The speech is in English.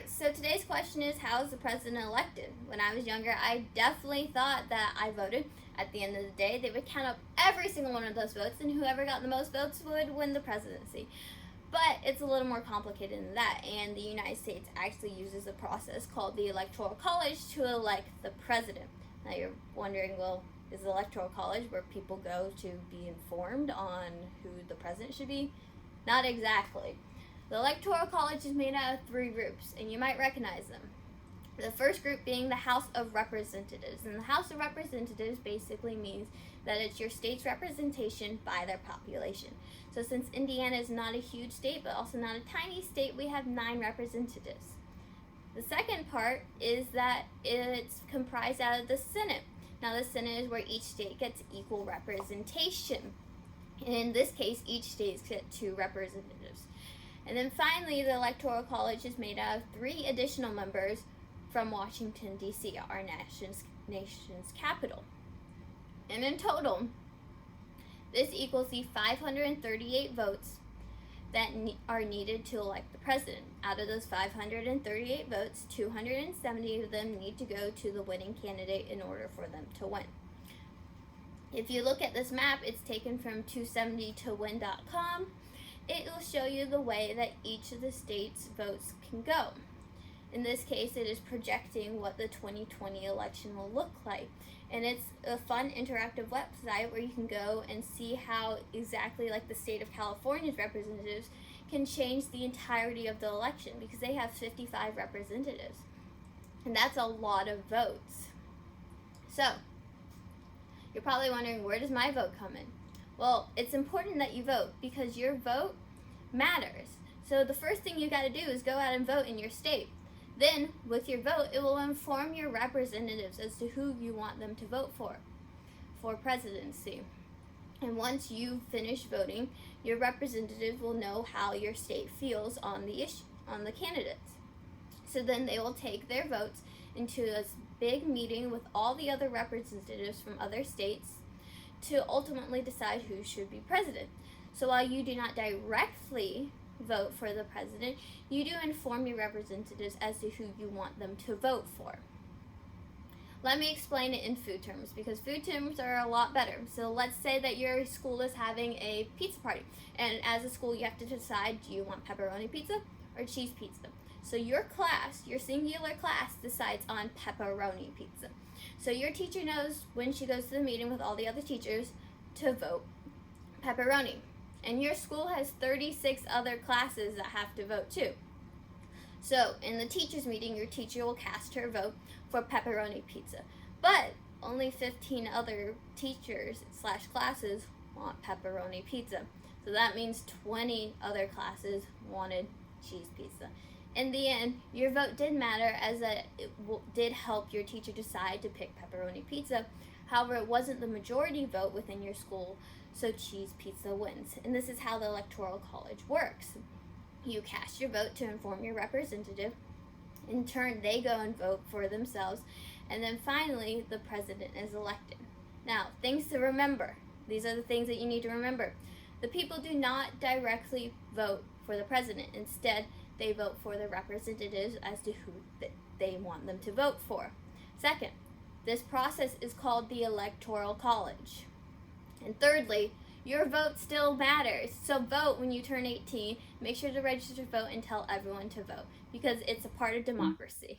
Alright, so today's question is, how is the president elected? When I was younger, I definitely thought that I voted. At the end of the day, they would count up every single one of those votes, and whoever got the most votes would win the presidency. But it's a little more complicated than that, and the United States actually uses a process called the Electoral College to elect the president. Now you're wondering, well, is the Electoral College where people go to be informed on who the president should be? Not exactly. The Electoral College is made out of 3 groups, and you might recognize them. The first group being the House of Representatives. And the House of Representatives basically means that it's your state's representation by their population. So since Indiana is not a huge state, but also not a tiny state, we have 9 representatives. The second part is that it's comprised out of the Senate. Now the Senate is where each state gets equal representation. And in this case, each state gets 2 representatives. And then finally, the Electoral College is made out of 3 additional members from Washington, D.C., our nation's capital. And in total, this equals the 538 votes that are needed to elect the president. Out of those 538 votes, 270 of them need to go to the winning candidate in order for them to win. If you look at this map, it's taken from 270towin.com. It will show you the way that each of the states' votes can go. In this case, it is projecting what the 2020 election will look like. And it's a fun interactive website where you can go and see how exactly like the state of California's representatives can change the entirety of the election, because they have 55 representatives. And that's a lot of votes. So, you're probably wondering, where does my vote come in? Well, it's important that you vote, because your vote matters. So the first thing you got to do is go out and vote in your state. Then, with your vote, it will inform your representatives as to who you want them to vote for presidency. And once you finish voting, your representative will know how your state feels on the issue, on the candidates. So then they will take their votes into this big meeting with all the other representatives from other states to ultimately decide who should be president. So while you do not directly vote for the president, you do inform your representatives as to who you want them to vote for. Let me explain it in food terms, because food terms are a lot better. So let's say that your school is having a pizza party, and as a school you have to decide, do you want pepperoni pizza or cheese pizza? So your class, your singular class, decides on pepperoni pizza. So your teacher knows when she goes to the meeting with all the other teachers to vote pepperoni. And your school has 36 other classes that have to vote too. So in the teachers' meeting, your teacher will cast her vote for pepperoni pizza. But only 15 other teachers/classes want pepperoni pizza. So that means 20 other classes wanted cheese pizza. In the end, your vote did matter, as it did help your teacher decide to pick pepperoni pizza. However, it wasn't the majority vote within your school, so cheese pizza wins. And this is how the Electoral College works. You cast your vote to inform your representative. In turn, they go and vote for themselves. And then finally, the president is elected. Now, things to remember. These are the things that you need to remember. The people do not directly vote for the president. Instead, they vote for the representatives as to who they want them to vote for. Second, this process is called the Electoral College. And thirdly, your vote still matters. So vote when you turn 18. Make sure to register to vote and tell everyone to vote, because it's a part of democracy.